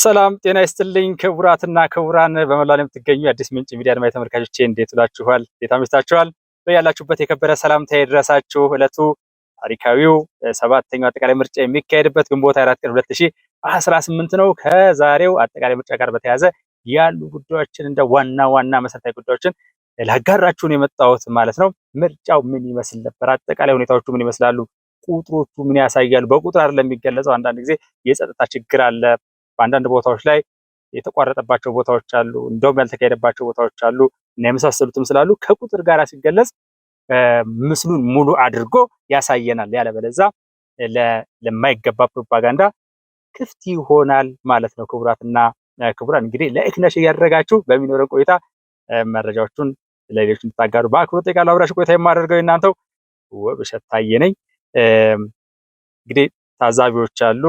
ሰላም ጤና ይስጥልኝ ክቡራትና ክቡራን በመላው ዓለም የምትገኙ የአዲስ ምንጭ ሚዲያ አድማጭ ተመልካቾቼ እንዴት ውላችኋል? እንዴት አምሽታችኋል? በያላችሁበት የከበረ ሰላምታ ይድረሳችሁ። ዕለቱ ታሪካዊው ሰባተኛው አጠቃላይ ምርጫ የሚካሄድበት ግንቦት 4 ቀን 2018 ነው። ከዛሬው አጠቃላይ ምርጫ ጋር በተያያዘ ያሉ ጉዳዮችን እንደ ዋና መሰረታዊ ጉዳዮችን ላጋራችሁን የመጣሁት ማለት ነው። ምርጫው ምን ይመስል ነበር? አጠቃላይ ሁኔታዎቹ ምን ይመስላሉ? ቁጥሮቹ ምን ያሳያሉ? በቁጥር አይደለም የሚገለጸው። አንዳንድ ጊዜ የጸጥታ ችግር አለ። በአንዳንድ ቦታዎች ላይ የተቋረጠባቸው ቦታዎች አሉ፣ እንደውም ያልተካሄደባቸው ቦታዎች አሉ እና የመሳሰሉትም ስላሉ ከቁጥር ጋር ሲገለጽ ምስሉን ሙሉ አድርጎ ያሳየናል። ያለበለዚያ ለማይገባ ፕሮፓጋንዳ ክፍት ይሆናል ማለት ነው። ክቡራትና ክቡራን እንግዲህ ላይክ ነሽ እያደረጋችሁ በሚኖረን ቆይታ መረጃዎቹን ለሌሎች እንድታጋሩ በአክብሮት ጠይቃለሁ። አብራችሁ ቆይታ የማደርገው የእናንተው ውብሸት ታየ ነኝ። እንግዲህ ታዛቢዎች አሉ፣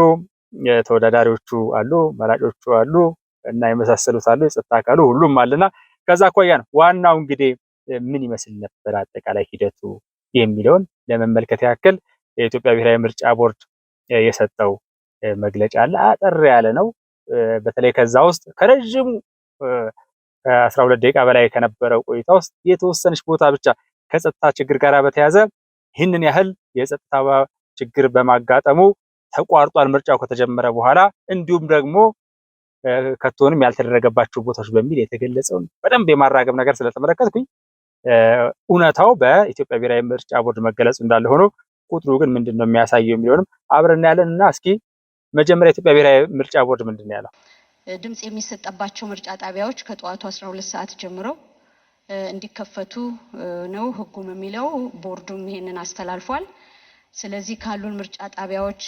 ተወዳዳሪዎቹ አሉ፣ መራጮቹ አሉ እና የመሳሰሉት አሉ፣ የጸጥታ አካሉ ሁሉም አለና ከዛ አኳያ ነው ዋናው እንግዲህ ምን ይመስል ነበር አጠቃላይ ሂደቱ የሚለውን ለመመልከት ያክል የኢትዮጵያ ብሔራዊ ምርጫ ቦርድ የሰጠው መግለጫ አለ። አጠር ያለ ነው። በተለይ ከዛ ውስጥ ከረጅሙ 12 ደቂቃ በላይ ከነበረው ቆይታ ውስጥ የተወሰነች ቦታ ብቻ ከጸጥታ ችግር ጋር በተያያዘ ይህንን ያህል የጸጥታ ችግር በማጋጠሙ ተቋርጧል ምርጫው ከተጀመረ በኋላ፣ እንዲሁም ደግሞ ከቶንም ያልተደረገባቸው ቦታዎች በሚል የተገለጸውን በደንብ የማራገብ ነገር ስለተመለከትኩኝ እውነታው በኢትዮጵያ ብሔራዊ ምርጫ ቦርድ መገለጹ እንዳለ ሆኖ ቁጥሩ ግን ምንድነው የሚያሳየው የሚለውንም አብረን ያለን እና እስኪ መጀመሪያ ኢትዮጵያ ብሔራዊ ምርጫ ቦርድ ምንድነው ያለው? ድምጽ የሚሰጠባቸው ምርጫ ጣቢያዎች ከጠዋቱ 12 ሰዓት ጀምረው እንዲከፈቱ ነው ህጉም የሚለው። ቦርዱም ይሄንን አስተላልፏል። ስለዚህ ካሉን ምርጫ ጣቢያዎች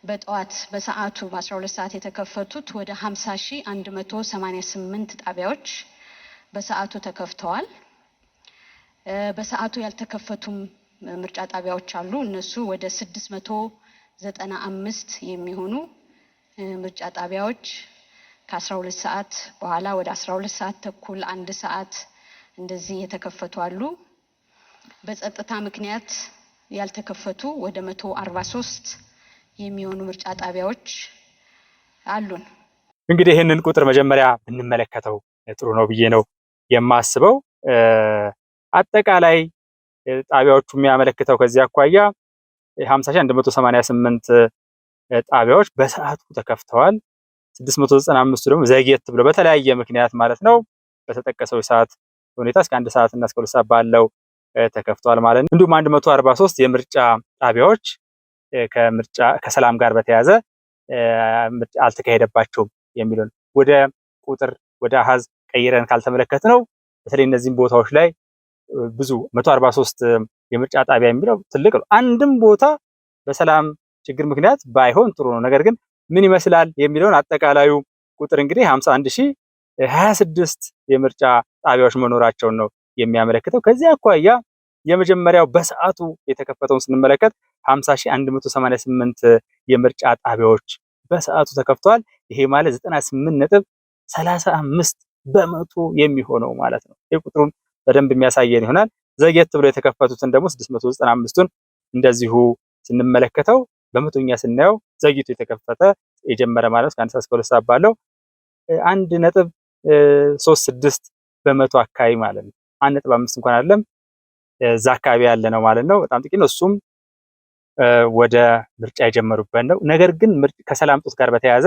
በጠዋት በሰዓቱ በ12 ሰዓት የተከፈቱት ወደ 50188 ጣቢያዎች በሰዓቱ ተከፍተዋል። በሰዓቱ ያልተከፈቱም ምርጫ ጣቢያዎች አሉ። እነሱ ወደ 695 የሚሆኑ ምርጫ ጣቢያዎች ከ12 ሰዓት በኋላ ወደ 12 ሰዓት ተኩል 1 ሰዓት እንደዚህ የተከፈቱ አሉ። በጸጥታ ምክንያት ያልተከፈቱ ወደ 143 የሚሆኑ ምርጫ ጣቢያዎች አሉን። እንግዲህ ይህንን ቁጥር መጀመሪያ ብንመለከተው ጥሩ ነው ብዬ ነው የማስበው። አጠቃላይ ጣቢያዎቹ የሚያመለክተው ከዚህ አኳያ 50188 ጣቢያዎች በሰዓቱ ተከፍተዋል። 695 ደግሞ ዘግየት ብሎ በተለያየ ምክንያት ማለት ነው በተጠቀሰው ሰዓት ሁኔታ እስከ 1 ሰዓት እና እስከ 2 ሰዓት ባለው ተከፍተዋል ማለት ነው። እንዲሁም 143 የምርጫ ጣቢያዎች ከሰላም ጋር በተያያዘ አልተካሄደባቸውም የሚለውን ወደ ቁጥር ወደ አሃዝ ቀይረን ካልተመለከት ነው በተለይ እነዚህም ቦታዎች ላይ ብዙ 143 የምርጫ ጣቢያ የሚለው ትልቅ ነው። አንድም ቦታ በሰላም ችግር ምክንያት ባይሆን ጥሩ ነው። ነገር ግን ምን ይመስላል የሚለውን አጠቃላዩ ቁጥር እንግዲህ 51026 የምርጫ ጣቢያዎች መኖራቸውን ነው የሚያመለክተው። ከዚህ አኳያ የመጀመሪያው በሰዓቱ የተከፈተውን ስንመለከት 50188 የምርጫ ጣቢያዎች በሰዓቱ ተከፍተዋል። ይሄ ማለት 98.35% የሚሆነው ማለት ነው። ይህ ቁጥሩን በደንብ የሚያሳየን ይሆናል። ዘግየት ብሎ የተከፈቱትን ደግሞ 695ቱን እንደዚሁ ስንመለከተው በመቶኛ ስናየው ዘግይቶ የተከፈተ የጀመረ ማለት ከ1 ሰዓት እስከ 2 ሰዓት ባለው 1.36% አካባቢ ማለት ነው። 1.5 እንኳን አይደለም እዛ አካባቢ ያለ ነው ማለት ነው። በጣም ጥቂት ነው። እሱም ወደ ምርጫ የጀመሩበት ነው። ነገር ግን ከሰላም ጦት ጋር በተያያዘ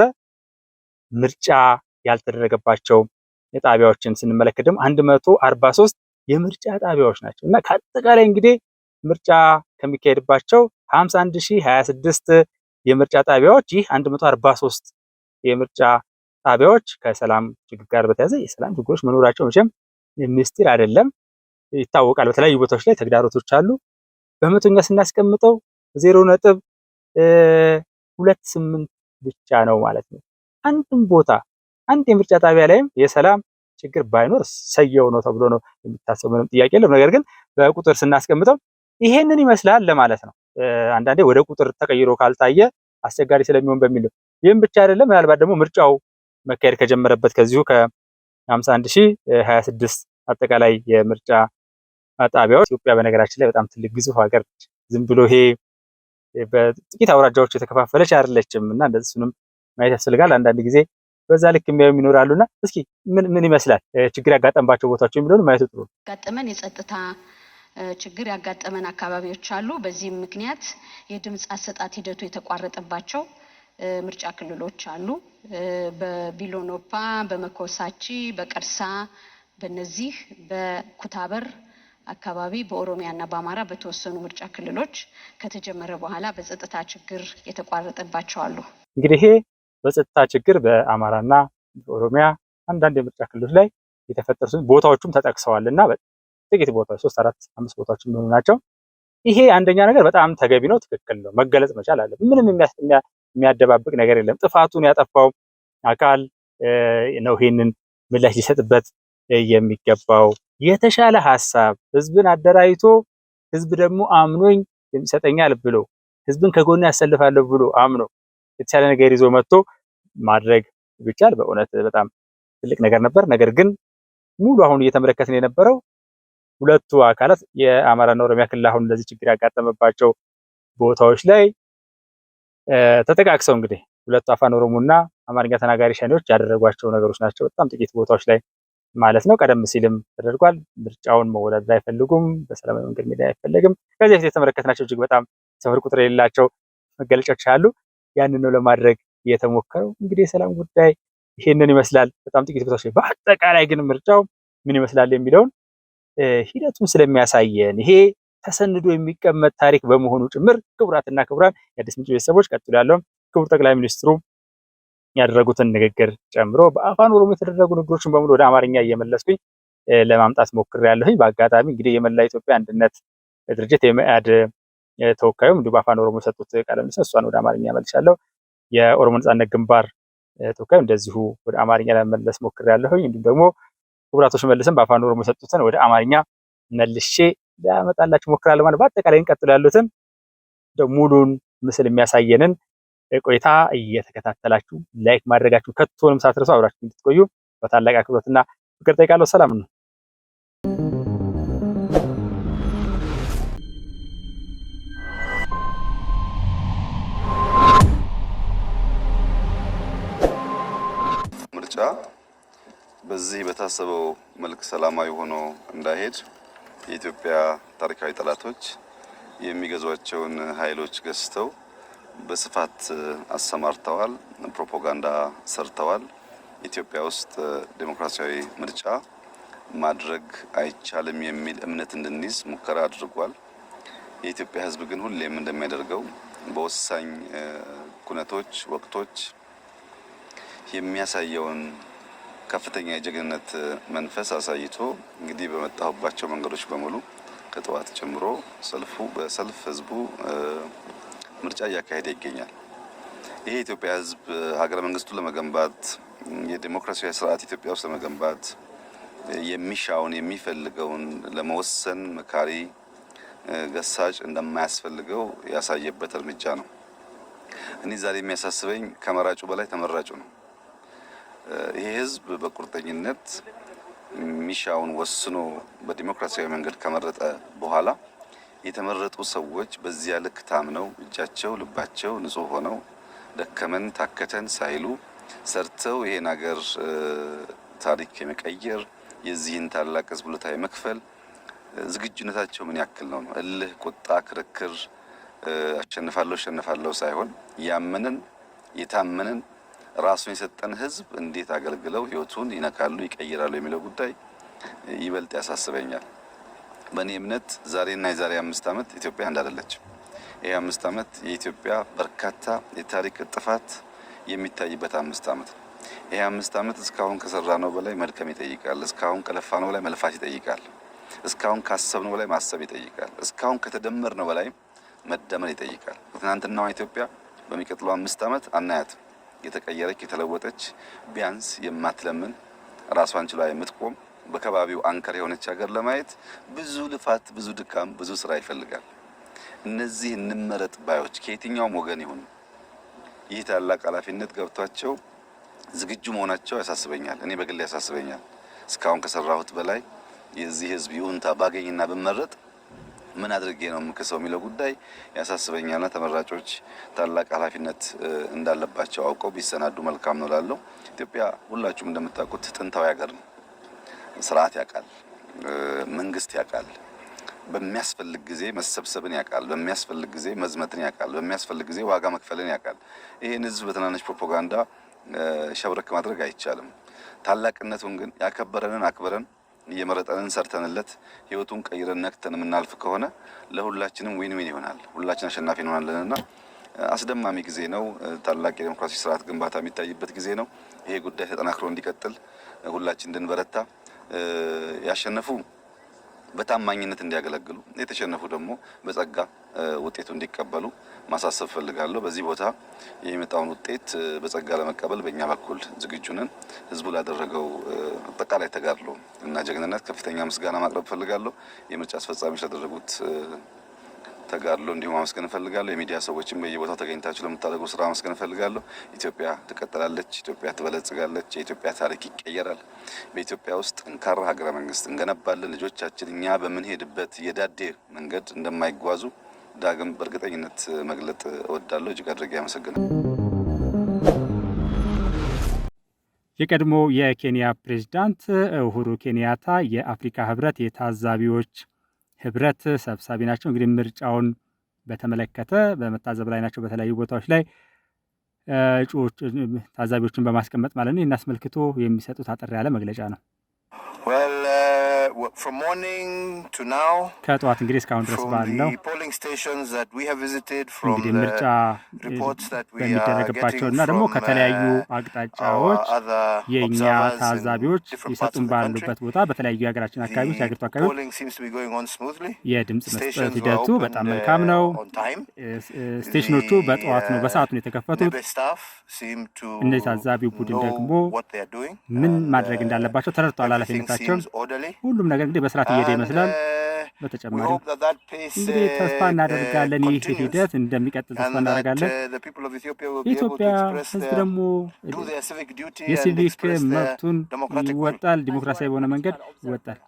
ምርጫ ያልተደረገባቸው ጣቢያዎችን ስንመለከት ደግሞ 143 የምርጫ ጣቢያዎች ናቸው እና ከአጠቃላይ እንግዲህ ምርጫ ከሚካሄድባቸው 51026 የምርጫ ጣቢያዎች ይህ 143 የምርጫ ጣቢያዎች ከሰላም ችግር ጋር በተያያዘ የሰላም ችግሮች መኖራቸው መቼም ምስጢር አይደለም፣ ይታወቃል። በተለያዩ ቦታዎች ላይ ተግዳሮቶች አሉ። በመቶኛ ስናስቀምጠው 0.28 ብቻ ነው ማለት ነው። አንድም ቦታ አንድ የምርጫ ጣቢያ ላይም የሰላም ችግር ባይኖር ሰየው ነው ተብሎ ነው የሚታሰበው። ምንም ጥያቄ የለም። ነገር ግን በቁጥር ስናስቀምጠው ይሄንን ይመስላል ለማለት ነው። አንዳንዴ ወደ ቁጥር ተቀይሮ ካልታየ አስቸጋሪ ስለሚሆን በሚል ነው። ይህም ብቻ አይደለም። ምናልባት ደግሞ ምርጫው መካሄድ ከጀመረበት ከዚሁ ከ51026 አጠቃላይ የምርጫ ጣቢያዎች ኢትዮጵያ በነገራችን ላይ በጣም ትልቅ ግዙፍ ሀገር ነች። ዝም ብሎ ይሄ በጥቂት አውራጃዎች የተከፋፈለች አይደለችም እና እንደዚህንም ማየት ያስፈልጋል። አንዳንድ ጊዜ በዛ ልክ የሚያዩ ይኖራሉና እስኪ ምን ይመስላል ችግር ያጋጠመባቸው ቦታዎች የሚለውን ማየት ጥሩ ነው። ያጋጠመን የጸጥታ ችግር ያጋጠመን አካባቢዎች አሉ። በዚህም ምክንያት የድምጽ አሰጣጥ ሂደቱ የተቋረጠባቸው ምርጫ ክልሎች አሉ። በቢሎኖፓ፣ በመኮሳቺ፣ በቀርሳ፣ በነዚህ በኩታበር አካባቢ በኦሮሚያና በአማራ በተወሰኑ ምርጫ ክልሎች ከተጀመረ በኋላ በጸጥታ ችግር የተቋረጠባቸው አሉ። እንግዲህ ይሄ በጸጥታ ችግር በአማራና በኦሮሚያ አንዳንድ የምርጫ ክልሎች ላይ የተፈጠሩ ቦታዎቹም ተጠቅሰዋልና ጥቂት ቦታዎች 3፣ 4፣ 5 ቦታዎች የሚሆኑ ናቸው። ይሄ አንደኛ ነገር በጣም ተገቢ ነው፣ ትክክል ነው፣ መገለጽ መቻል አለ። ምንም የሚያደባብቅ ነገር የለም። ጥፋቱን ያጠፋው አካል ነው ይሄንን ምላሽ ሊሰጥበት የሚገባው። የተሻለ ሀሳብ ህዝብን አደራጅቶ ህዝብ ደግሞ አምኖኝ ይሰጠኛል ብሎ ህዝብን ከጎን ያሰልፋለሁ ብሎ አምኖ የተሻለ ነገር ይዞ መጥቶ ማድረግ ቢቻል በእውነት በጣም ትልቅ ነገር ነበር። ነገር ግን ሙሉ አሁን እየተመለከትን የነበረው ሁለቱ አካላት የአማራና ኦሮሚያ ክልል አሁን እንደዚህ ችግር ያጋጠመባቸው ቦታዎች ላይ ተጠቃቅሰው እንግዲህ ሁለቱ አፋን ኦሮሞና አማርኛ ተናጋሪ ሸኔዎች ያደረጓቸው ነገሮች ናቸው። በጣም ጥቂት ቦታዎች ላይ ማለት ነው። ቀደም ሲልም ተደርጓል። ምርጫውን መወዳደር አይፈልጉም፣ በሰላማዊ መንገድ መሄድ አይፈልግም። ከዚህ በፊት የተመለከትናቸው እጅግ በጣም ስፍር ቁጥር የሌላቸው መገለጫዎች አሉ። ያንን ነው ለማድረግ የተሞከረው። እንግዲህ የሰላም ጉዳይ ይሄንን ይመስላል። በጣም ጥቂት ቦታዎች ላይ በአጠቃላይ ግን ምርጫው ምን ይመስላል የሚለውን ሂደቱን ስለሚያሳየን ይሄ ተሰንዶ የሚቀመጥ ታሪክ በመሆኑ ጭምር ክቡራትና ክቡራን የአዲስ ምንጭ ቤተሰቦች ቀጥሎ ያለውን ክቡር ጠቅላይ ሚኒስትሩ ያደረጉትን ንግግር ጨምሮ በአፋን ኦሮሞ የተደረጉ ንግግሮችን በሙሉ ወደ አማርኛ እየመለስኩኝ ለማምጣት ሞክሬያለሁኝ። በአጋጣሚ እንግዲህ የመላ ኢትዮጵያ አንድነት ድርጅት የመኢአድ ተወካዩም እንዲሁ በአፋን ኦሮሞ የሰጡት ቃለ ምልልስ እሷን ወደ አማርኛ መልሻለሁ። የኦሮሞ ነጻነት ግንባር ተወካዩ እንደዚሁ ወደ አማርኛ ለመመለስ ሞክሬያለሁኝ። እንዲሁም ደግሞ ክቡራቶ ሽመልስም በአፋን ኦሮሞ የሰጡትን ወደ አማርኛ መልሼ ላመጣላችሁ ሞክራለሁ። ማለት በአጠቃላይ እንቀጥሉ ያሉትን ሙሉን ምስል የሚያሳየንን ቆይታ እየተከታተላችሁ ላይክ ማድረጋችሁ ከቶንም ሳትረሱ አብራችሁ እንድትቆዩ በታላቅ አክብሮትና ፍቅር ጠይቃለሁ። ሰላም ነው። ምርጫ በዚህ በታሰበው መልክ ሰላማዊ ሆኖ እንዳይሄድ የኢትዮጵያ ታሪካዊ ጠላቶች የሚገዟቸውን ኃይሎች ገዝተው በስፋት አሰማርተዋል፣ ፕሮፓጋንዳ ሰርተዋል። ኢትዮጵያ ውስጥ ዴሞክራሲያዊ ምርጫ ማድረግ አይቻልም የሚል እምነት እንድንይዝ ሙከራ አድርጓል። የኢትዮጵያ ሕዝብ ግን ሁሌም እንደሚያደርገው በወሳኝ ኩነቶች፣ ወቅቶች የሚያሳየውን ከፍተኛ የጀግንነት መንፈስ አሳይቶ እንግዲህ በመጣሁባቸው መንገዶች በሙሉ ከጠዋት ጀምሮ በሰልፍ ህዝቡ ምርጫ እያካሄደ ይገኛል። ይሄ የኢትዮጵያ ህዝብ ሀገረ መንግስቱን ለመገንባት የዲሞክራሲያዊ ስርዓት ኢትዮጵያ ውስጥ ለመገንባት የሚሻውን የሚፈልገውን ለመወሰን መካሪ ገሳጭ እንደማያስፈልገው ያሳየበት እርምጃ ነው። እኔ ዛሬ የሚያሳስበኝ ከመራጩ በላይ ተመራጩ ነው። ይሄ ህዝብ በቁርጠኝነት ሚሻውን ወስኖ በዲሞክራሲያዊ መንገድ ከመረጠ በኋላ የተመረጡ ሰዎች በዚያ ልክ ታምነው እጃቸው ልባቸው ንጹህ ሆነው ደከመን ታከተን ሳይሉ ሰርተው ይሄን ሀገር ታሪክ የመቀየር የዚህን ታላቅ ህዝብ ውለታ የመክፈል ዝግጁነታቸው ምን ያክል ነው? እልህ፣ ቁጣ፣ ክርክር አሸንፋለሁ ሳይሆን ያመንን የታመንን ራሱን የሰጠን ህዝብ እንዴት አገልግለው ህይወቱን ይነካሉ ይቀይራሉ የሚለው ጉዳይ ይበልጥ ያሳስበኛል። በእኔ እምነት ዛሬና የዛሬ 5 ዓመት ኢትዮጵያ አንድ አይደለችም። ይሄ 5 ዓመት የኢትዮጵያ በርካታ የታሪክ ጥፋት የሚታይበት 5 ዓመት ነው። ይሄ 5 ዓመት እስካሁን ከሰራነው በላይ መድከም ይጠይቃል። እስካሁን ከለፋነው በላይ መልፋት ይጠይቃል። እስካሁን ካሰብነው በላይ ማሰብ ይጠይቃል። እስካሁን ከተደመርነው በላይ መደመር ይጠይቃል። ትናንትናዋ ኢትዮጵያ በሚቀጥለው 5 ዓመት አናያት የተቀየረች የተለወጠች ቢያንስ የማትለምን ራሷን ችላ የምትቆም በከባቢው አንከር የሆነች ሀገር ለማየት ብዙ ልፋት፣ ብዙ ድካም፣ ብዙ ስራ ይፈልጋል። እነዚህ እንመረጥ ባዮች ከየትኛውም ወገን ይሁን ይህ ታላቅ ኃላፊነት ገብቷቸው ዝግጁ መሆናቸው ያሳስበኛል። እኔ በግሌ ያሳስበኛል። እስካሁን ከሰራሁት በላይ የዚህ ህዝብ ይሁንታ ባገኝና ብመረጥ ምን አድርጌ ነው የምከሰው የሚለው ጉዳይ ያሳስበኛልና ተመራጮች ታላቅ ኃላፊነት እንዳለባቸው አውቀው ቢሰናዱ መልካም ነው እላለሁ። ኢትዮጵያ ሁላችሁም እንደምታውቁት ጥንታዊ ሀገር ነው። ስርዓት ያውቃል፣ መንግስት ያውቃል፣ በሚያስፈልግ ጊዜ መሰብሰብን ያውቃል፣ በሚያስፈልግ ጊዜ መዝመትን ያውቃል፣ በሚያስፈልግ ጊዜ ዋጋ መክፈልን ያውቃል። ይህን ህዝብ በትናንሽ ፕሮፓጋንዳ ሸብረክ ማድረግ አይቻልም። ታላቅነቱን ግን ያከበረንን አክብረን እየመረጠንን ሰርተንለት ህይወቱን ቀይረን ነክተን የምናልፍ ከሆነ ለሁላችንም ዊን ዊን ይሆናል። ሁላችን አሸናፊ እንሆናለንና አስደማሚ ጊዜ ነው። ታላቅ የዲሞክራሲ ስርዓት ግንባታ የሚታይበት ጊዜ ነው። ይሄ ጉዳይ ተጠናክሮ እንዲቀጥል ሁላችን እንድንበረታ፣ ያሸነፉ በታማኝነት እንዲያገለግሉ፣ የተሸነፉ ደግሞ በጸጋ ውጤቱ እንዲቀበሉ ማሳሰብ ፈልጋለሁ። በዚህ ቦታ የሚመጣውን ውጤት በጸጋ ለመቀበል በእኛ በኩል ዝግጁ ነን። ህዝቡ ላደረገው አጠቃላይ ተጋድሎ እና ጀግንነት ከፍተኛ ምስጋና ማቅረብ ፈልጋለሁ። የምርጫ አስፈጻሚዎች ላደረጉት ተጋድሎ እንዲሁም ማመስገን ፈልጋለሁ። የሚዲያ ሰዎችም በየቦታው ተገኝታችሁ ለምታደርጉ ስራ ማመስገን ፈልጋለሁ። ኢትዮጵያ ትቀጥላለች፣ ኢትዮጵያ ትበለጽጋለች፣ የኢትዮጵያ ታሪክ ይቀየራል። በኢትዮጵያ ውስጥ ጠንካራ ሀገረ መንግስት እንገነባለን። ልጆቻችን እኛ በምንሄድበት የዳዴ መንገድ እንደማይጓዙ ዳግም በእርግጠኝነት መግለጥ እወዳለሁ። እጅግ አድርጌ አመሰግናለሁ። የቀድሞ የኬንያ ፕሬዝዳንት ኡሁሩ ኬንያታ የአፍሪካ ህብረት የታዛቢዎች ህብረት ሰብሳቢ ናቸው። እንግዲህ ምርጫውን በተመለከተ በመታዘብ ላይ ናቸው። በተለያዩ ቦታዎች ላይ እጩዎች ታዛቢዎችን በማስቀመጥ ማለት ነው። እናስመልክቶ የሚሰጡት አጠር ያለ መግለጫ ነው። ከጠዋት እንግዲህ እስካሁን ድረስ ባለው እንግዲህ ምርጫ በሚደረግባቸው እና ደግሞ ከተለያዩ አቅጣጫዎች የእኛ ታዛቢዎች የሰጡን ባሉበት ቦታ በተለያዩ የሀገራችን አካባቢዎች የሀገሪቱ አካባቢዎች የድምፅ መስጠት ሂደቱ በጣም መልካም ነው። ስቴሽኖቹ በጠዋት ነው በሰዓቱ ነው የተከፈቱት። እነዚህ ታዛቢው ቡድን ደግሞ ምን ማድረግ እንዳለባቸው ተረድተዋል ኃላፊነታቸውን። ሁሉም ነገር እንግዲህ በስርዓት እየሄደ ይመስላል። በተጨማሪ እንግዲህ ተስፋ እናደርጋለን ይህ ሂደት እንደሚቀጥል ተስፋ እናደርጋለን። የኢትዮጵያ ሕዝብ ደግሞ የሲቪክ መብቱን ይወጣል፣ ዲሞክራሲያዊ በሆነ መንገድ ይወጣል።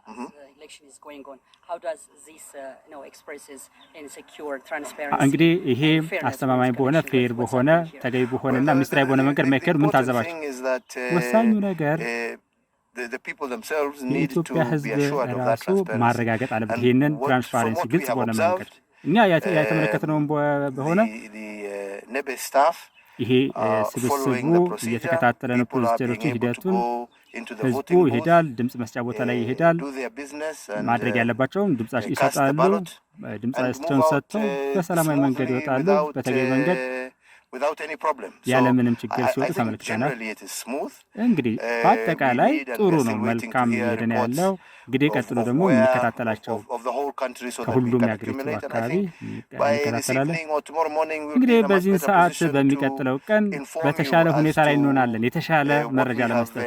እንግዲህ ይሄ አስተማማኝ በሆነ ፌር በሆነ ተገቢ በሆነና ምስጢራዊ በሆነ መንገድ መካሄድ ምን ታዘባችሁ? ወሳኙ ነገር የኢትዮጵያ ሕዝብ ራሱ ማረጋገጥ አለበት። ይህንን ትራንስፓረንሲ ግልጽ በሆነ መንገድ እኛ የተመለከትነውን በሆነ ይሄ ስብስቡ እየተከታተለ ነው ፕሮሲጀሮችን፣ ሂደቱን። ህዝቡ ይሄዳል፣ ድምፅ መስጫ ቦታ ላይ ይሄዳል። ማድረግ ያለባቸውን ድምጻቸው ይሰጣሉ። ድምጻቸውን ሰጥተው በሰላማዊ መንገድ ይወጣሉ። በተገቢ መንገድ ያለምንም ችግር ሲወጡ ተመልክተናል። እንግዲህ በአጠቃላይ ጥሩ ነው፣ መልካም እየሄደ ያለው። እንግዲህ ቀጥሎ ደግሞ የሚከታተላቸው ከሁሉም የአገሪቱ አካባቢ እንከታተላለን። እንግዲህ በዚህን ሰዓት በሚቀጥለው ቀን በተሻለ ሁኔታ ላይ እንሆናለን፣ የተሻለ መረጃ ለመስጠት።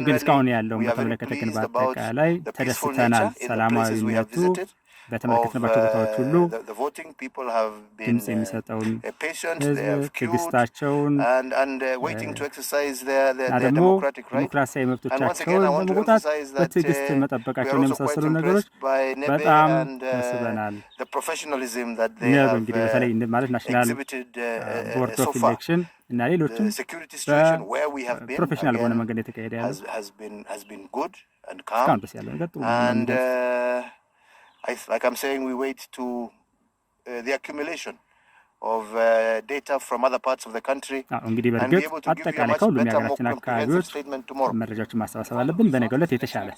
ግን እስካሁን ያለውን በተመለከተ ግን በአጠቃላይ ተደስተናል። ሰላማዊነቱ በተመለከትንባቸው ቦታዎች ሁሉ ድምፅ የሚሰጠውን ህዝብ ትዕግስታቸውን እና ደግሞ ዲሞክራሲያዊ መብቶቻቸውን በመቆጣት በትዕግስት መጠበቃቸውን የመሳሰሉ ነገሮች በጣም ያስበናል። ነብ እንግዲህ በተለይ ማለት ናሽናል ቦርድ ኦፍ ኢሌክሽን እና ሌሎችም በፕሮፌሽናል በሆነ መንገድ የተካሄደ ያለው እስካሁን ድረስ ያለው ነገር ጥሩ ነው። Like I'm saying, we wait to the accumulation of data from other parts of the country. እንግዲህ በእርግጥ አጠቃላይ ከሁሉም የሀገራችን አካባቢዎች መረጃዎችን ማሰባሰብ አለብን። በነገው ዕለት የተሻለ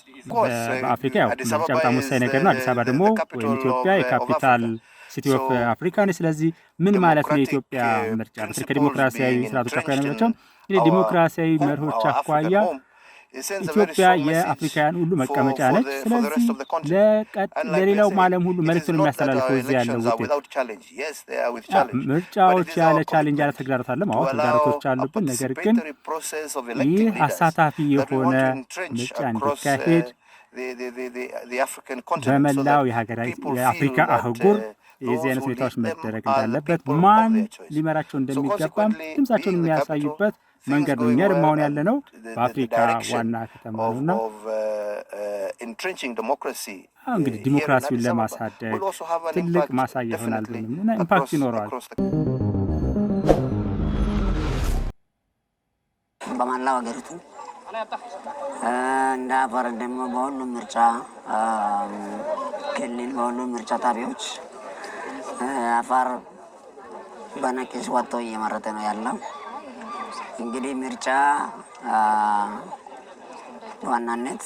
በአፍሪካ ያው ምርጫ በጣም ወሳኝ ነገር ነው። አዲስ አበባ ደግሞ ወይም ኢትዮጵያ የካፒታል ሲቲ ኦፍ አፍሪካ ነች። ስለዚህ ምን ማለት ነው የኢትዮጵያ ምርጫ በተለይ ከዲሞክራሲያዊ ስርዓቶች አኳያ ነው የሚመጣው። እንግዲህ ዲሞክራሲያዊ መርሆች አኳያ ኢትዮጵያ የአፍሪካውያን ሁሉ መቀመጫ ነች። ስለዚህ ለሌላው ዓለም ሁሉ መልዕክቱን የሚያስተላልፈው እዚህ ያለው ውጤት ምርጫዎች ያለ ቻሌንጅ ያለ ተግዳሮት አለ። አዎ ተግዳሮቶች አሉብን። ነገር ግን ይህ አሳታፊ የሆነ ምርጫ እንዲካሄድ በመላው የአፍሪካ አህጉር የዚህ አይነት ሁኔታዎች መደረግ እንዳለበት ማን ሊመራቸው እንደሚገባም ድምጻቸውን የሚያሳዩበት መንገድ ነው። እኛ ደግሞ አሁን ያለነው በአፍሪካ ዋና ከተማ ነውና እንግዲህ ዲሞክራሲውን ለማሳደግ ትልቅ ማሳያ ይሆናል ብለንና ኢምፓክት ይኖረዋል። በመላው ሀገሪቱ እንደ አፋር ደግሞ በሁሉም ምርጫ ክልል በሁሉም ምርጫ ጣቢያዎች አፋር በነቂስ ወጥቶ እየመረጠ ነው ያለው። እንግዲህ ምርጫ በዋናነት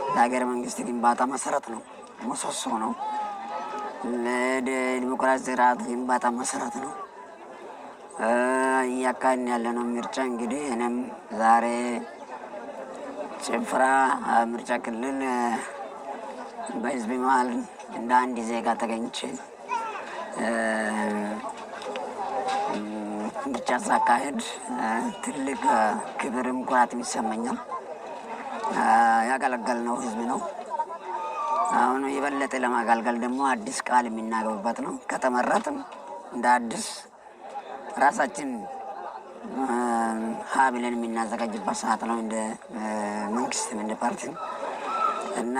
ለሀገር መንግስት ግንባታ መሰረት ነው፣ ምሰሶ ነው። ለዲሞክራሲ ስርዓት ግንባታ መሰረት ነው። እያካሄድን ያለነው ምርጫ እንግዲህ እኔም ዛሬ ጭፍራ ምርጫ ክልል በህዝብ መሀል እንደ አንድ ዜጋ ተገኝቼ ምርጫ ሳካሄድ ትልቅ ክብርም ኩራትም ይሰማኛል። ያገለገልነው ህዝብ ነው። አሁን የበለጠ ለማገልገል ደግሞ አዲስ ቃል የሚናገርበት ነው። ከተመረጥም እንደ አዲስ ራሳችን ሀብለን የምናዘጋጅበት ሰዓት ነው። እንደ መንግስትም እንደ ፓርቲም እና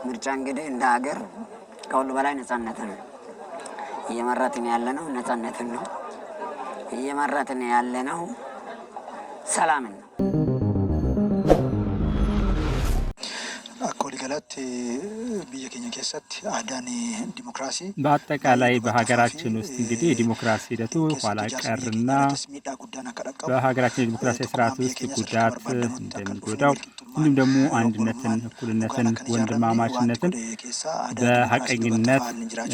ምርጫ እንግዲህ እንደ ሀገር ከሁሉ በላይ ነጻነትን እየመረጥን ያለነው ነጻነትን ነው። እየመረጥን ያለነው ሰላምን ነው። በአጠቃላይ በሀገራችን ውስጥ እንግዲህ የዲሞክራሲ ሂደቱ ኋላ ቀርና በሀገራችን የዲሞክራሲ ስርዓት ውስጥ ጉዳት እንደሚጎዳው እንዲሁም ደግሞ አንድነትን፣ እኩልነትን፣ ወንድማማችነትን በሀቀኝነት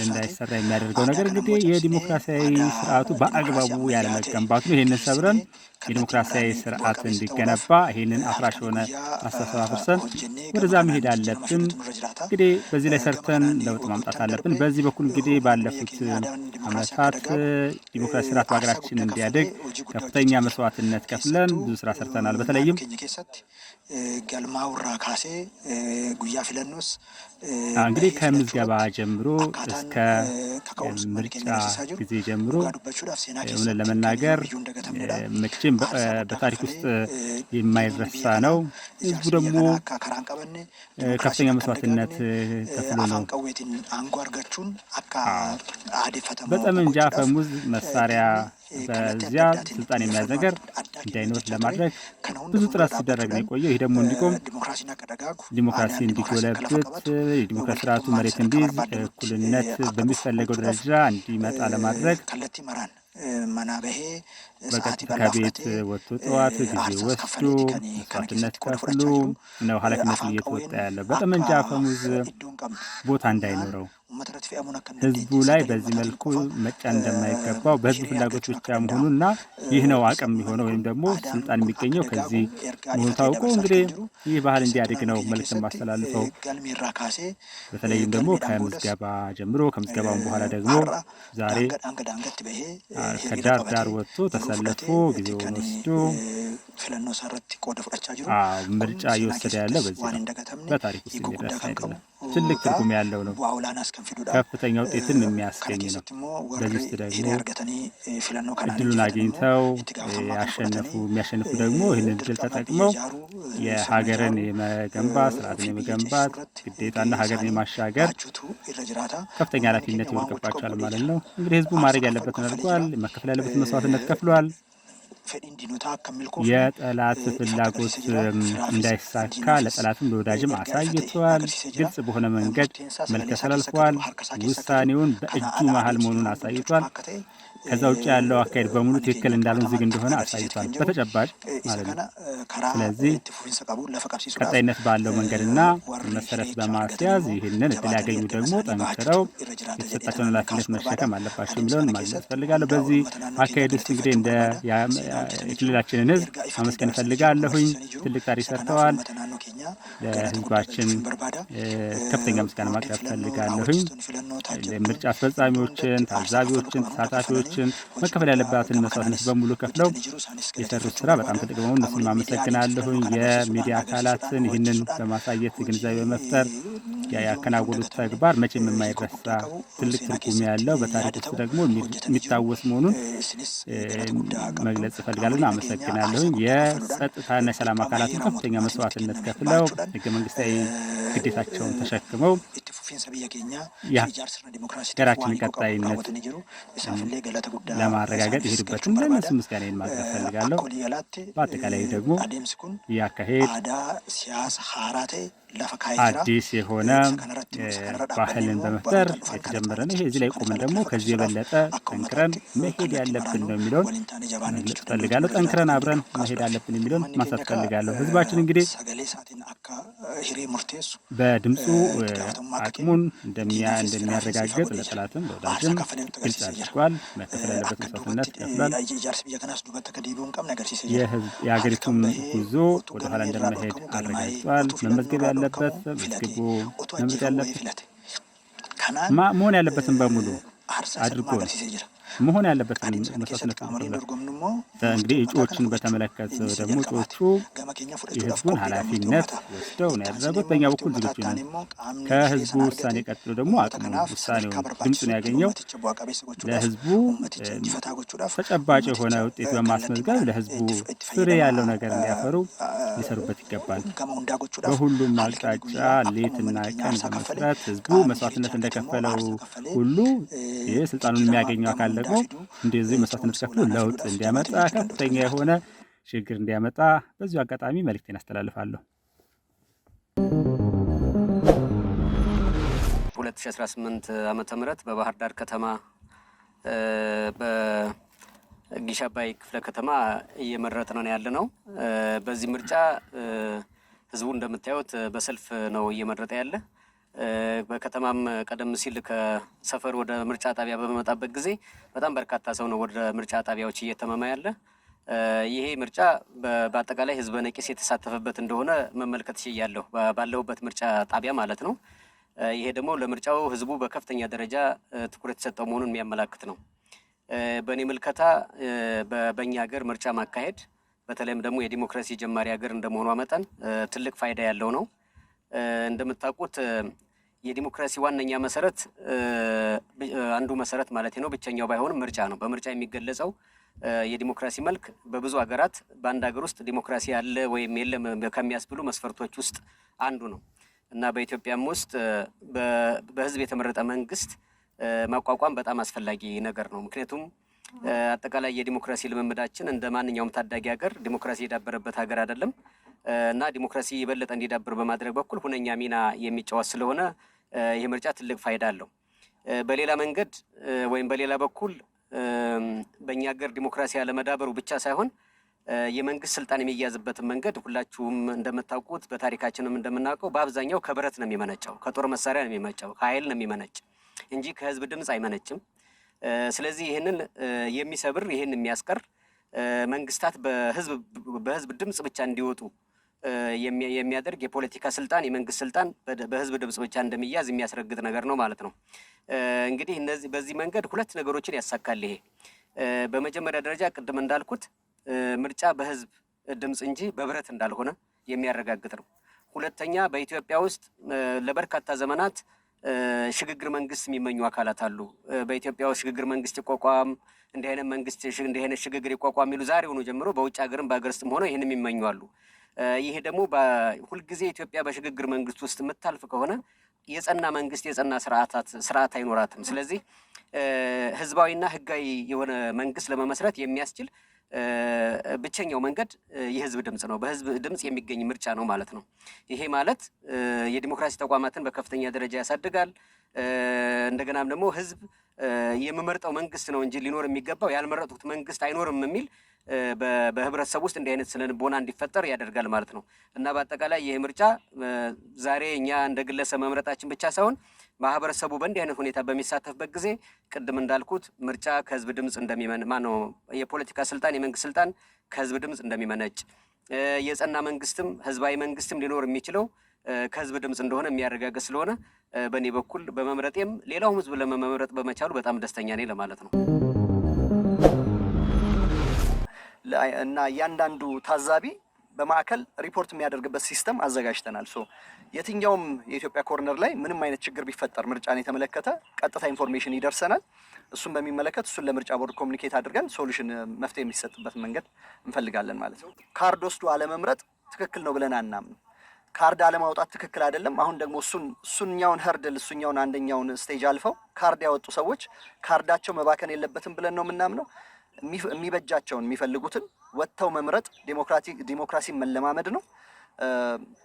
እንዳይሰራ የሚያደርገው ነገር እንግዲህ የዲሞክራሲያዊ ስርዓቱ በአግባቡ ያለመገንባቱ ነው። ይህንን ሰብረን የዲሞክራሲያዊ ስርዓት እንዲገነባ ይህንን አፍራሽ የሆነ አስተሳሰብ አፍርሰን ወደዛ መሄድ አለብን። እንግዲህ በዚህ ላይ ሰርተን ለውጥ ማምጣት አለብን። በዚህ በኩል እንግዲህ ባለፉት ዓመታት ዲሞክራሲ ስርዓት በሀገራችን እንዲያድግ ከፍተኛ መስዋዕትነት ከፍለን ብዙ ስራ ሰርተናል። በተለይም እንግዲህ ከምዝገባ ጀምሮ እስከ ምርጫ ጊዜ ጀምሮ እውነት ለመናገር መቼም በታሪክ ውስጥ የማይረሳ ነው። ህዝቡ ደግሞ ከፍተኛ መስዋዕትነት ከፍሎ ነው በጠመንጃ ፈሙዝ መሳሪያ በዚያ ስልጣን የሚያዝ ነገር እንዳይኖር ለማድረግ ብዙ ጥረት ሲደረግ ነው የቆየው። ይህ ደግሞ እንዲቆም ዲሞክራሲ እንዲጎለብት የዲሞክራሲ ስርዓቱ መሬት እንዲይዝ እኩልነት በሚፈለገው ደረጃ እንዲመጣ ለማድረግ በቀጥታ ከቤት ወጥቶ ጠዋት ጊዜ ወስዶ መስዋዕትነት ከፍሎ ነው ኃላፊነቱን እየተወጣ ያለው። በጠመንጃ አፈሙዝ ቦታ እንዳይኖረው ህዝቡ ላይ በዚህ መልኩ መጫን እንደማይገባው በህዝቡ ፍላጎት ብቻ መሆኑና ይህ ነው አቅም የሚሆነው ወይም ደግሞ ስልጣን የሚገኘው ከዚህ መሆኑ ታውቆ እንግዲህ ይህ ባህል እንዲያድግ ነው መልዕክት ማስተላልፈው። በተለይም ደግሞ ከምዝገባ ጀምሮ ከምዝገባውን በኋላ ደግሞ ዛሬ ከዳር ዳር ወጥቶ ተሰልፎ ጊዜውን ወስዶ ምርጫ እየወሰደ ያለው በዚህ ነው። በታሪክ ውስጥ የሚደርስ አይደለም። ትልቅ ትርጉም ያለው ነው። ከፍተኛ ውጤትን የሚያስገኝ ነው። በዚህ ውስጥ ደግሞ እድሉን አግኝተው የሚያሸንፉ ደግሞ ይህንን እድል ተጠቅመው የሀገርን የመገንባት ስርዓትን የመገንባት ግዴታና ሀገርን የማሻገር ከፍተኛ ኃላፊነት ይወድቅባቸዋል ማለት ነው። እንግዲህ ህዝቡ ማድረግ ያለበትን አድርጓል። መከፈል ያለበትን መስዋዕትነት ከፍሏል። የጠላት ፍላጎት እንዳይሳካ ለጠላትም ለወዳጅም አሳይቷል። ግልጽ በሆነ መንገድ መልክ ተላልፏል። ውሳኔውን በእጁ መሀል መሆኑን አሳይቷል። ከዛ ውጭ ያለው አካሄድ በሙሉ ትክክል እንዳልሆነ ዝግ እንደሆነ አሳይቷል በተጨባጭ ማለት ነው። ስለዚህ ቀጣይነት ባለው መንገድና መሰረት በማስያዝ ይህንን እድል ያገኙ ደግሞ ጠንክረው የተሰጣቸውን ኃላፊነት መሸከም አለባቸው የሚለውን ማግኘት እፈልጋለሁ። በዚህ አካሄድ ውስጥ እንግዲህ እንደ የክልላችንን ህዝብ ማመስገን እፈልጋለሁኝ። ትልቅ ታሪክ ሰርተዋል። ለህዝባችን ከፍተኛ ምስጋና ማቅረብ እፈልጋለሁኝ። ምርጫ አስፈጻሚዎችን፣ ታዛቢዎችን፣ ተሳታፊዎችን መከፈል ያለባትን መስዋዕትነት በሙሉ ከፍለው የሰሩት ስራ በጣም ትልቅ በመሆኑ እነሱን ማመሰግናለሁኝ። የሚዲያ አካላትን ይህንን በማሳየት ግንዛቤ በመፍጠር ያከናወኑት ተግባር መቼም የማይረሳ ትልቅ ትርጉም ያለው በታሪክ ውስጥ ደግሞ የሚታወስ መሆኑን መግለጽ እፈልጋለሁ። አመሰግናለሁ። የጸጥታና የሰላም አካላትን ከፍተኛ መስዋዕትነት ከፍለው ህገ መንግስታዊ ግዴታቸውን ተሸክመው የሀገራችንን ቀጣይነት ለማረጋገጥ የሄዱበትን ለእነሱ ምስጋናዬን ማቅረብ እፈልጋለሁ። በአጠቃላይ ደግሞ ያካሄድ አዲስ የሆነ ባህልን በመፍጠር የተጀመረ ነው። ይሄ እዚህ ላይ ቆመን ደግሞ ከዚህ የበለጠ ጠንክረን መሄድ ያለብን ነው የሚለውን መግለጽ እፈልጋለሁ። ጠንክረን አብረን መሄድ ያለብን የሚለውን ማንሳት እፈልጋለሁ። ህዝባችን እንግዲህ በድምፁ አቅሙን እንደሚያረጋግጥ ለጠላትም ለወዳጅም ግልጽ አድርጓል። መከፈል ያለበት መስዋዕትነት ከፍሏል። የሀገሪቱም ጉዞ ወደኋላ እንደማይሄድ አረጋግጧል። መመዝገብ ያለበት መዝግቦ መምረጥ ያለበት መሆን ያለበትን በሙሉ አድርጎ መሆን ያለበትን መስዋዕትነት እንግዲህ እጩዎችን በተመለከተ ደግሞ እጩዎቹ የህዝቡን ኃላፊነት ወስደው ነው ያደረጉት። በእኛ በኩል ዝግጁ ነን። ከህዝቡ ውሳኔ ቀጥሎ ደግሞ አቅሙ ውሳኔውን ድምፁን ያገኘው ለህዝቡ ተጨባጭ የሆነ ውጤት በማስመዝገብ ለህዝቡ ፍሬ ያለው ነገር እንዲያፈሩ ሊሰሩበት ይገባል። በሁሉም አቅጣጫ ሌትና ቀን በመስራት ህዝቡ መስዋዕትነት እንደከፈለው ሁሉ ይህ ስልጣኑን የሚያገኘው አካል ደግሞ እንደዚህ መስዋዕትነት ከፍሎ ለውጥ እንዲያመጣ ከፍተኛ የሆነ ሽግግር እንዲያመጣ በዚሁ አጋጣሚ መልእክቴን አስተላልፋለሁ። 2018 ዓመተ ምህረት በባህር ዳር ከተማ በጊሽ አባይ ክፍለ ከተማ እየመረጥ ነው ያለነው። በዚህ ምርጫ ህዝቡ እንደምታዩት በሰልፍ ነው እየመረጠ ያለ። በከተማም ቀደም ሲል ከሰፈር ወደ ምርጫ ጣቢያ በመጣበት ጊዜ በጣም በርካታ ሰው ነው ወደ ምርጫ ጣቢያዎች እየተመማ ያለ። ይሄ ምርጫ በአጠቃላይ ህዝበ ነቂስ የተሳተፈበት እንደሆነ መመልከት ችያለሁ፣ ባለሁበት ምርጫ ጣቢያ ማለት ነው። ይሄ ደግሞ ለምርጫው ህዝቡ በከፍተኛ ደረጃ ትኩረት የሰጠው መሆኑን የሚያመላክት ነው። በእኔ ምልከታ በእኛ ሀገር ምርጫ ማካሄድ በተለይም ደግሞ የዲሞክራሲ ጀማሪ ሀገር እንደመሆኗ መጠን ትልቅ ፋይዳ ያለው ነው። እንደምታውቁት የዲሞክራሲ ዋነኛ መሰረት አንዱ መሰረት ማለት ነው ብቸኛው ባይሆንም ምርጫ ነው። በምርጫ የሚገለጸው የዲሞክራሲ መልክ በብዙ ሀገራት በአንድ ሀገር ውስጥ ዲሞክራሲ ያለ ወይም የለም ከሚያስብሉ መስፈርቶች ውስጥ አንዱ ነው እና በኢትዮጵያም ውስጥ በህዝብ የተመረጠ መንግስት ማቋቋም በጣም አስፈላጊ ነገር ነው። ምክንያቱም አጠቃላይ የዲሞክራሲ ልምምዳችን እንደ ማንኛውም ታዳጊ ሀገር ዲሞክራሲ የዳበረበት ሀገር አይደለም እና ዲሞክራሲ የበለጠ እንዲዳብር በማድረግ በኩል ሁነኛ ሚና የሚጫወት ስለሆነ ይህ ምርጫ ትልቅ ፋይዳ አለው። በሌላ መንገድ ወይም በሌላ በኩል በእኛ ሀገር ዲሞክራሲ ያለመዳበሩ ብቻ ሳይሆን የመንግስት ስልጣን የሚያዝበትን መንገድ ሁላችሁም እንደምታውቁት በታሪካችንም እንደምናውቀው በአብዛኛው ከብረት ነው የሚመነጨው፣ ከጦር መሳሪያ ነው የሚመነጨው፣ ከኃይል ነው የሚመነጭ እንጂ ከህዝብ ድምፅ አይመነጭም። ስለዚህ ይህንን የሚሰብር ይህን የሚያስቀር መንግስታት በህዝብ ድምፅ ብቻ እንዲወጡ የሚያደርግ የፖለቲካ ስልጣን የመንግስት ስልጣን በህዝብ ድምፅ ብቻ እንደሚያዝ የሚያስረግጥ ነገር ነው ማለት ነው። እንግዲህ በዚህ መንገድ ሁለት ነገሮችን ያሳካል። ይሄ በመጀመሪያ ደረጃ ቅድም እንዳልኩት ምርጫ በህዝብ ድምፅ እንጂ በብረት እንዳልሆነ የሚያረጋግጥ ነው። ሁለተኛ በኢትዮጵያ ውስጥ ለበርካታ ዘመናት ሽግግር መንግስት የሚመኙ አካላት አሉ። በኢትዮጵያ ውስጥ ሽግግር መንግስት ይቋቋም፣ እንዲህ አይነት መንግስት እንዲህ አይነት ሽግግር ይቋቋም የሚሉ ዛሬውኑ ጀምሮ በውጭ ሀገርም በሀገር ውስጥም ሆነው ይህንም የሚመኙ አሉ። ይሄ ደግሞ ሁልጊዜ ኢትዮጵያ በሽግግር መንግስት ውስጥ የምታልፍ ከሆነ የጸና መንግስት የጸና ስርዓት አይኖራትም። ስለዚህ ህዝባዊና ህጋዊ የሆነ መንግስት ለመመስረት የሚያስችል ብቸኛው መንገድ የህዝብ ድምፅ ነው። በህዝብ ድምፅ የሚገኝ ምርጫ ነው ማለት ነው። ይሄ ማለት የዲሞክራሲ ተቋማትን በከፍተኛ ደረጃ ያሳድጋል። እንደገናም ደግሞ ህዝብ የሚመርጠው መንግስት ነው እንጂ ሊኖር የሚገባው ያልመረጡት መንግስት አይኖርም የሚል በህብረተሰብ ውስጥ እንዲህ አይነት ስነልቦና እንዲፈጠር ያደርጋል ማለት ነው እና በአጠቃላይ ይህ ምርጫ ዛሬ እኛ እንደ ግለሰብ መምረጣችን ብቻ ሳይሆን ማህበረሰቡ በእንዲህ አይነት ሁኔታ በሚሳተፍበት ጊዜ ቅድም እንዳልኩት ምርጫ ከህዝብ ድምፅ የፖለቲካ ስልጣን የመንግስት ስልጣን ከህዝብ ድምፅ እንደሚመነጭ የጸና መንግስትም ህዝባዊ መንግስትም ሊኖር የሚችለው ከህዝብ ድምፅ እንደሆነ የሚያረጋግጥ ስለሆነ በእኔ በኩል በመምረጤም ሌላውም ህዝብ ለመምረጥ በመቻሉ በጣም ደስተኛ ነኝ ለማለት ነው። እና እያንዳንዱ ታዛቢ በማዕከል ሪፖርት የሚያደርግበት ሲስተም አዘጋጅተናል። ሶ የትኛውም የኢትዮጵያ ኮርነር ላይ ምንም አይነት ችግር ቢፈጠር ምርጫን የተመለከተ ቀጥታ ኢንፎርሜሽን ይደርሰናል። እሱን በሚመለከት እሱን ለምርጫ ቦርድ ኮሚኒኬት አድርገን ሶሉሽን መፍትሄ የሚሰጥበት መንገድ እንፈልጋለን ማለት ነው። ካርድ ወስዶ አለመምረጥ ትክክል ነው ብለን አናምንም። ካርድ አለማውጣት ትክክል አይደለም። አሁን ደግሞ እሱኛውን ሀርድል እሱኛውን አንደኛውን ስቴጅ አልፈው ካርድ ያወጡ ሰዎች ካርዳቸው መባከን የለበትም ብለን ነው የምናምነው። የሚበጃቸውን የሚፈልጉትን ወጥተው መምረጥ ዲሞክራሲ መለማመድ ነው።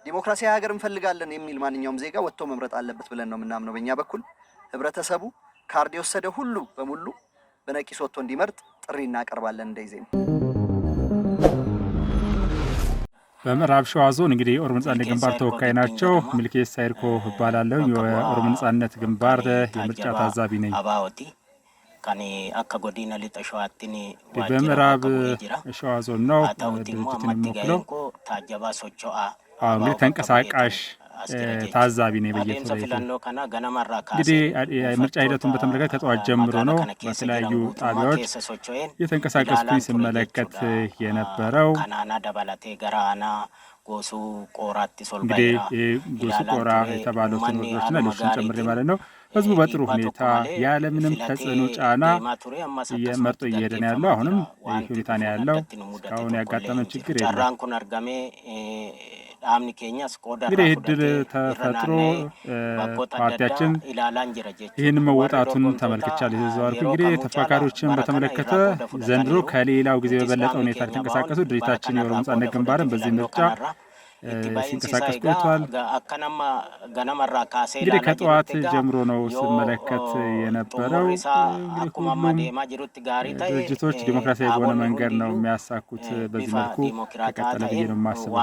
ዲሞክራሲያዊ ሀገር እንፈልጋለን የሚል ማንኛውም ዜጋ ወጥተው መምረጥ አለበት ብለን ነው የምናምነው። በእኛ በኩል ህብረተሰቡ ካርድ የወሰደ ሁሉ በሙሉ በነቂስ ወጥቶ እንዲመርጥ ጥሪ እናቀርባለን። እንደዚህ በምዕራብ ሸዋ ዞን እንግዲህ የኦሮሞ ነጻነት ግንባር ተወካይ ናቸው። ሚልኬሳ ይርኮ እባላለሁ። የኦሮሞ ነጻነት ግንባር የምርጫ ታዛቢ ነኝ። በምዕራብ ሸዋ ዞን ነው ድርጅትን የሚወክለው። እንግዲህ ተንቀሳቃሽ ታዛቢ ነኝ በየተለያዩ እንግዲህ የምርጫ ሂደቱን በተመለከተ ከጠዋት ጀምሮ ነው በተለያዩ ጣቢያዎች የተንቀሳቀስኩኝ ስመለከት የነበረው። እንግዲህ ጎሱ ቆራ የተባሉትን ወረዶችና ሌሎችን ጨምሬ ማለት ነው። ህዝቡ በጥሩ ሁኔታ ያለምንም ተጽዕኖ ጫና መርጦ እየሄደ ነው ያለው። አሁንም ይህ ሁኔታ ነው ያለው። እስካሁን ያጋጠመን ችግር የለም። እንግዲህ እድል ተፈጥሮ ፓርቲያችን ይህን መወጣቱን ተመልክቻለሁ። የተዘዋወርኩ እንግዲህ ተፎካካሪዎችን በተመለከተ ዘንድሮ ከሌላው ጊዜ በበለጠ ሁኔታ የተንቀሳቀሱ ድርጅታችን የኦሮሞ ነጻነት ግንባርን በዚህ ምርጫ ሲንቀሳቀስ ቆይቷል። እንግዲህ ከጠዋት ጀምሮ ነው ስመለከት የነበረው። ሁሉም ድርጅቶች ዲሞክራሲያዊ በሆነ መንገድ ነው የሚያሳኩት። በዚህ መልኩ ተቀጠለ ብዬ ነው የማስበው።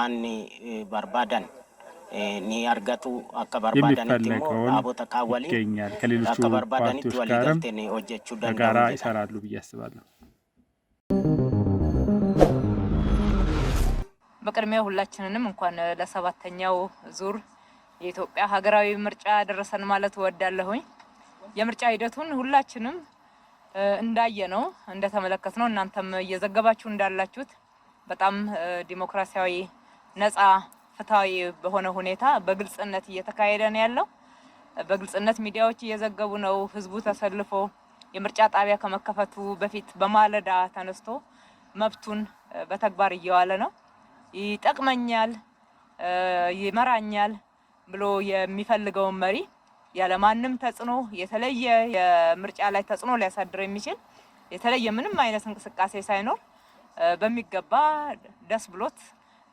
የሚፈለገውን ይገኛል። ከሌሎቹ ፓርቲዎች ጋርም በጋራ ይሰራሉ ብዬ አስባለሁ። በቅድሚያ ሁላችንንም እንኳን ለሰባተኛው ዙር የኢትዮጵያ ሀገራዊ ምርጫ ደረሰን ማለት እወዳለሁኝ። የምርጫ ሂደቱን ሁላችንም እንዳየነው እንደተመለከትነው እናንተም እየዘገባችሁ እንዳላችሁት በጣም ዲሞክራሲያዊ፣ ነፃ፣ ፍትሃዊ በሆነ ሁኔታ በግልጽነት እየተካሄደ ነው ያለው። በግልጽነት ሚዲያዎች እየዘገቡ ነው። ህዝቡ ተሰልፎ የምርጫ ጣቢያ ከመከፈቱ በፊት በማለዳ ተነስቶ መብቱን በተግባር እየዋለ ነው። ይጠቅመኛል፣ ይመራኛል ብሎ የሚፈልገውን መሪ ያለማንም ተጽዕኖ የተለየ የምርጫ ላይ ተጽዕኖ ሊያሳድር የሚችል የተለየ ምንም አይነት እንቅስቃሴ ሳይኖር በሚገባ ደስ ብሎት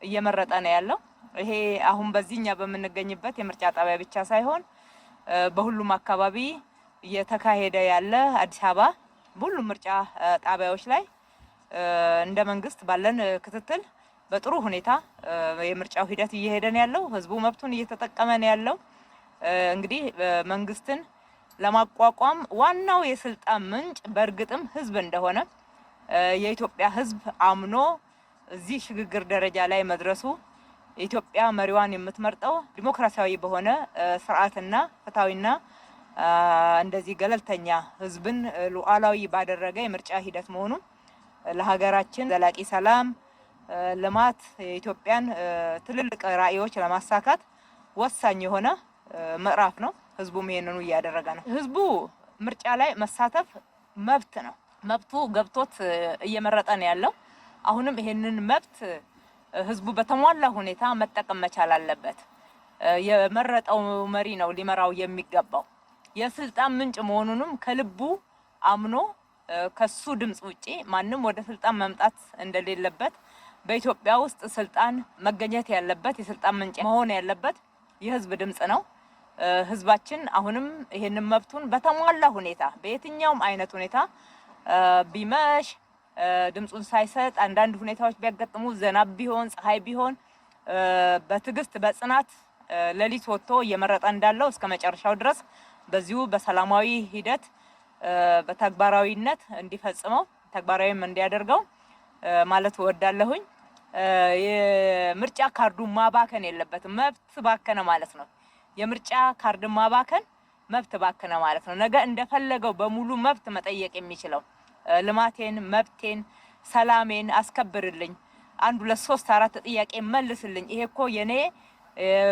እየመረጠ ነው ያለው። ይሄ አሁን በዚህኛ በምንገኝበት የምርጫ ጣቢያ ብቻ ሳይሆን በሁሉም አካባቢ እየተካሄደ ያለ አዲስ አበባ በሁሉም ምርጫ ጣቢያዎች ላይ እንደ መንግስት ባለን ክትትል በጥሩ ሁኔታ የምርጫው ሂደት እየሄደ ነው ያለው። ህዝቡ መብቱን እየተጠቀመ ነው ያለው። እንግዲህ መንግስትን ለማቋቋም ዋናው የስልጣን ምንጭ በእርግጥም ህዝብ እንደሆነ የኢትዮጵያ ህዝብ አምኖ እዚህ ሽግግር ደረጃ ላይ መድረሱ ኢትዮጵያ መሪዋን የምትመርጠው ዲሞክራሲያዊ በሆነ ስርዓትና ፍትሃዊና እንደዚህ ገለልተኛ ህዝብን ሉዓላዊ ባደረገ የምርጫ ሂደት መሆኑ ለሀገራችን ዘላቂ ሰላም፣ ልማት፣ የኢትዮጵያን ትልልቅ ራዕዮች ለማሳካት ወሳኝ የሆነ ምዕራፍ ነው። ህዝቡም ይሄንኑ እያደረገ ነው። ህዝቡ ምርጫ ላይ መሳተፍ መብት ነው። መብቱ ገብቶት እየመረጠ ነው ያለው። አሁንም ይሄንን መብት ህዝቡ በተሟላ ሁኔታ መጠቀም መቻል አለበት። የመረጠው መሪ ነው ሊመራው የሚገባው። የስልጣን ምንጭ መሆኑንም ከልቡ አምኖ ከሱ ድምጽ ውጪ ማንም ወደ ስልጣን መምጣት እንደሌለበት፣ በኢትዮጵያ ውስጥ ስልጣን መገኘት ያለበት የስልጣን ምንጭ መሆን ያለበት የህዝብ ድምጽ ነው። ህዝባችን አሁንም ይሄንን መብቱን በተሟላ ሁኔታ በየትኛውም አይነት ሁኔታ ቢመሽ ድምጹን ሳይሰጥ አንዳንድ ሁኔታዎች ቢያጋጥሙ ዝናብ ቢሆን ፀሐይ ቢሆን በትዕግስት በጽናት ሌሊት ወጥቶ እየመረጠ እንዳለው እስከ መጨረሻው ድረስ በዚሁ በሰላማዊ ሂደት በተግባራዊነት እንዲፈጽመው ተግባራዊም እንዲያደርገው ማለት እወዳለሁኝ። የምርጫ ካርዱ ማባከን የለበትም። መብት ባከነ ማለት ነው። የምርጫ ካርድ ማባከን መብት ባከነ ማለት ነው። ነገ እንደፈለገው በሙሉ መብት መጠየቅ የሚችለው ልማቴን፣ መብቴን፣ ሰላሜን አስከብርልኝ፣ 1 2 3 4 ጥያቄ መልስልኝ ይሄ እኮ የኔ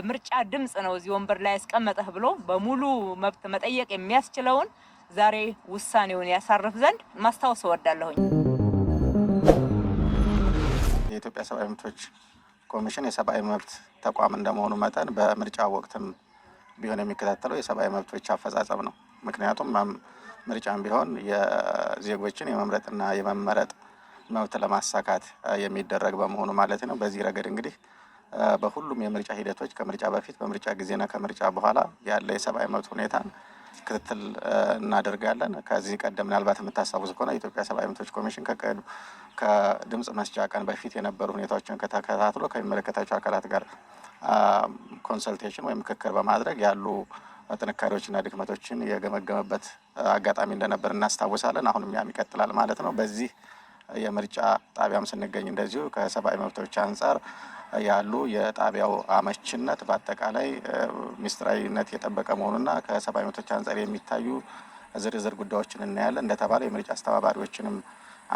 ምርጫ ድምጽ ነው እዚህ ወንበር ላይ ያስቀመጠህ ብሎ በሙሉ መብት መጠየቅ የሚያስችለውን ዛሬ ውሳኔውን ያሳርፍ ዘንድ ማስታወስ እወዳለሁ። የኢትዮጵያ ሰብአዊ መብቶች ኮሚሽን የሰብአዊ መብት ተቋም እንደመሆኑ መጠን በምርጫ ወቅትም ቢሆን የሚከታተለው የሰብአዊ መብቶች አፈጻጸም ነው። ምክንያቱም ምርጫም ቢሆን የዜጎችን የመምረጥና የመመረጥ መብት ለማሳካት የሚደረግ በመሆኑ ማለት ነው። በዚህ ረገድ እንግዲህ በሁሉም የምርጫ ሂደቶች ከምርጫ በፊት በምርጫ ጊዜና ከምርጫ በኋላ ያለ የሰብአዊ መብት ሁኔታን ክትትል እናደርጋለን። ከዚህ ቀደም ምናልባት የምታስታውሱ ከሆነ የኢትዮጵያ ሰብአዊ መብቶች ኮሚሽን ከድምጽ መስጫ ቀን በፊት የነበሩ ሁኔታዎችን ተከታትሎ ከሚመለከታቸው አካላት ጋር ኮንሰልቴሽን ወይም ምክክር በማድረግ ያሉ ጥንካሬዎችና ድክመቶችን የገመገመበት አጋጣሚ እንደነበር እናስታውሳለን። አሁንም ያም ይቀጥላል ማለት ነው። በዚህ የምርጫ ጣቢያም ስንገኝ እንደዚሁ ከሰብአዊ መብቶች አንጻር ያሉ የጣቢያው አመችነት በአጠቃላይ ሚስጥራዊነት የጠበቀ መሆኑና ከሰብአዊ መብቶች አንጻር የሚታዩ ዝርዝር ጉዳዮችን እናያለን። እንደተባለ የምርጫ አስተባባሪዎችንም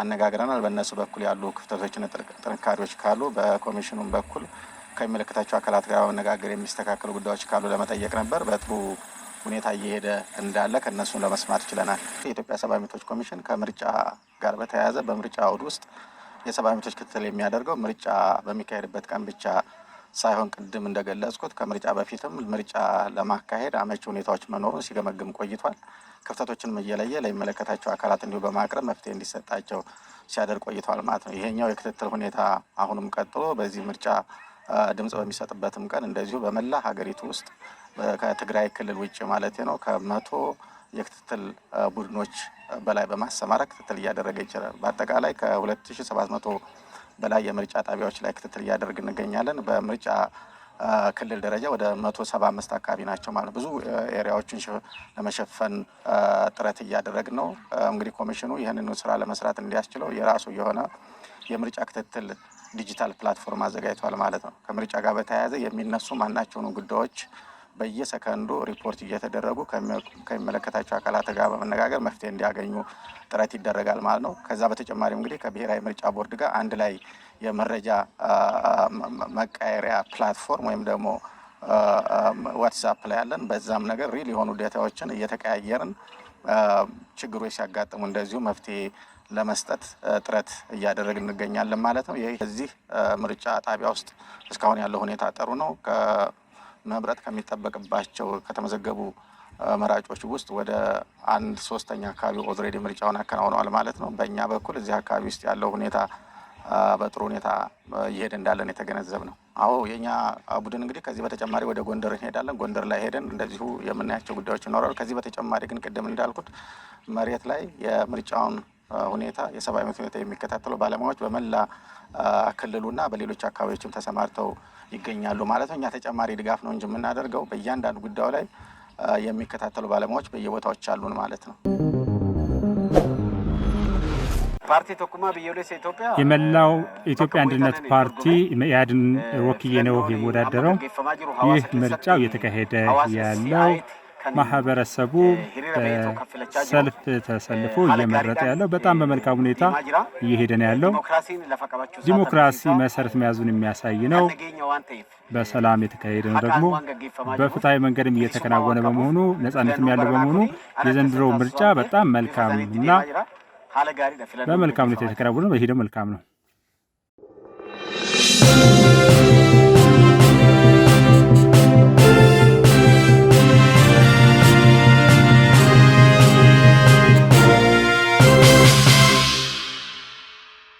አነጋግረናል። በእነሱ በኩል ያሉ ክፍተቶችና ጥንካሬዎች ካሉ በኮሚሽኑም በኩል ከሚመለከታቸው አካላት ጋር በመነጋገር የሚስተካከሉ ጉዳዮች ካሉ ለመጠየቅ ነበር። በጥሩ ሁኔታ እየሄደ እንዳለ ከእነሱም ለመስማት ችለናል። የኢትዮጵያ ሰብአዊ መብቶች ኮሚሽን ከምርጫ ጋር በተያያዘ በምርጫ አውድ ውስጥ የሰብአዊ መብቶች ክትትል የሚያደርገው ምርጫ በሚካሄድበት ቀን ብቻ ሳይሆን ቅድም እንደገለጽኩት ከምርጫ በፊትም ምርጫ ለማካሄድ አመቺ ሁኔታዎች መኖሩን ሲገመግም ቆይቷል። ክፍተቶችንም እየለየ ለሚመለከታቸው አካላት እንዲሁ በማቅረብ መፍትሄ እንዲሰጣቸው ሲያደርግ ቆይቷል ማለት ነው። ይሄኛው የክትትል ሁኔታ አሁንም ቀጥሎ በዚህ ምርጫ ድምጽ በሚሰጥበትም ቀን እንደዚሁ በመላ ሀገሪቱ ውስጥ ከትግራይ ክልል ውጭ ማለት ነው ከ100 የክትትል ቡድኖች በላይ በማሰማራት ክትትል እያደረገ ይችላል። በአጠቃላይ ከ2700 በላይ የምርጫ ጣቢያዎች ላይ ክትትል እያደረግ እንገኛለን። በምርጫ ክልል ደረጃ ወደ 175 አካባቢ ናቸው ማለት ብዙ ኤሪያዎችን ለመሸፈን ጥረት እያደረግን ነው። እንግዲህ ኮሚሽኑ ይህንን ስራ ለመስራት እንዲያስችለው የራሱ የሆነ የምርጫ ክትትል ዲጂታል ፕላትፎርም አዘጋጅቷል ማለት ነው። ከምርጫ ጋር በተያያዘ የሚነሱ ማናቸውን ጉዳዮች በየሰከንዱ ሪፖርት እየተደረጉ ከሚመለከታቸው አካላት ጋር በመነጋገር መፍትሄ እንዲያገኙ ጥረት ይደረጋል ማለት ነው። ከዛ በተጨማሪ እንግዲህ ከብሔራዊ ምርጫ ቦርድ ጋር አንድ ላይ የመረጃ መቃየሪያ ፕላትፎርም ወይም ደግሞ ዋትስአፕ ላይ ያለን በዛም ነገር ሪል የሆኑ ዴታዎችን እየተቀያየርን ችግሮች ሲያጋጥሙ እንደዚሁ መፍትሄ ለመስጠት ጥረት እያደረግን እንገኛለን ማለት ነው። የዚህ ምርጫ ጣቢያ ውስጥ እስካሁን ያለው ሁኔታ ጥሩ ነው። ከመምረጥ ከሚጠበቅባቸው ከተመዘገቡ መራጮች ውስጥ ወደ 1/3 አካባቢ ኦልሬዲ ምርጫውን አከናውነዋል ማለት ነው። በእኛ በኩል እዚህ አካባቢ ውስጥ ያለው ሁኔታ በጥሩ ሁኔታ እየሄደ እንዳለን የተገነዘብ ነው። አዎ የኛ ቡድን እንግዲህ ከዚህ በተጨማሪ ወደ ጎንደር እንሄዳለን። ጎንደር ላይ ሄደን እንደዚሁ የምናያቸው ጉዳዮች ይኖራሉ። ከዚህ በተጨማሪ ግን ቅድም እንዳልኩት መሬት ላይ የምርጫውን ሁኔታ የሰብአዊ መብት ሁኔታ የሚከታተሉ ባለሙያዎች በመላ ክልሉና በሌሎች አካባቢዎችም ተሰማርተው ይገኛሉ ማለት ነው። እኛ ተጨማሪ ድጋፍ ነው እንጂ የምናደርገው በእያንዳንዱ ጉዳዩ ላይ የሚከታተሉ ባለሙያዎች በየቦታዎች አሉን ማለት ነው። የመላው ኢትዮጵያ አንድነት ፓርቲ መኢአድን ወክዬ ነው የሚወዳደረው። ይህ ምርጫው እየተካሄደ ያለው ማህበረሰቡ ሰልፍ ተሰልፎ እየመረጠ ያለው በጣም በመልካም ሁኔታ እየሄደ ነው ያለው። ዲሞክራሲ መሰረት መያዙን የሚያሳይ ነው። በሰላም የተካሄደ ነው። ደግሞ በፍትሃዊ መንገድም እየተከናወነ በመሆኑ ነጻነትም ያለው በመሆኑ የዘንድሮ ምርጫ በጣም መልካም እና በመልካም ሁኔታ የተከናወነ ነው። በሂደው መልካም ነው።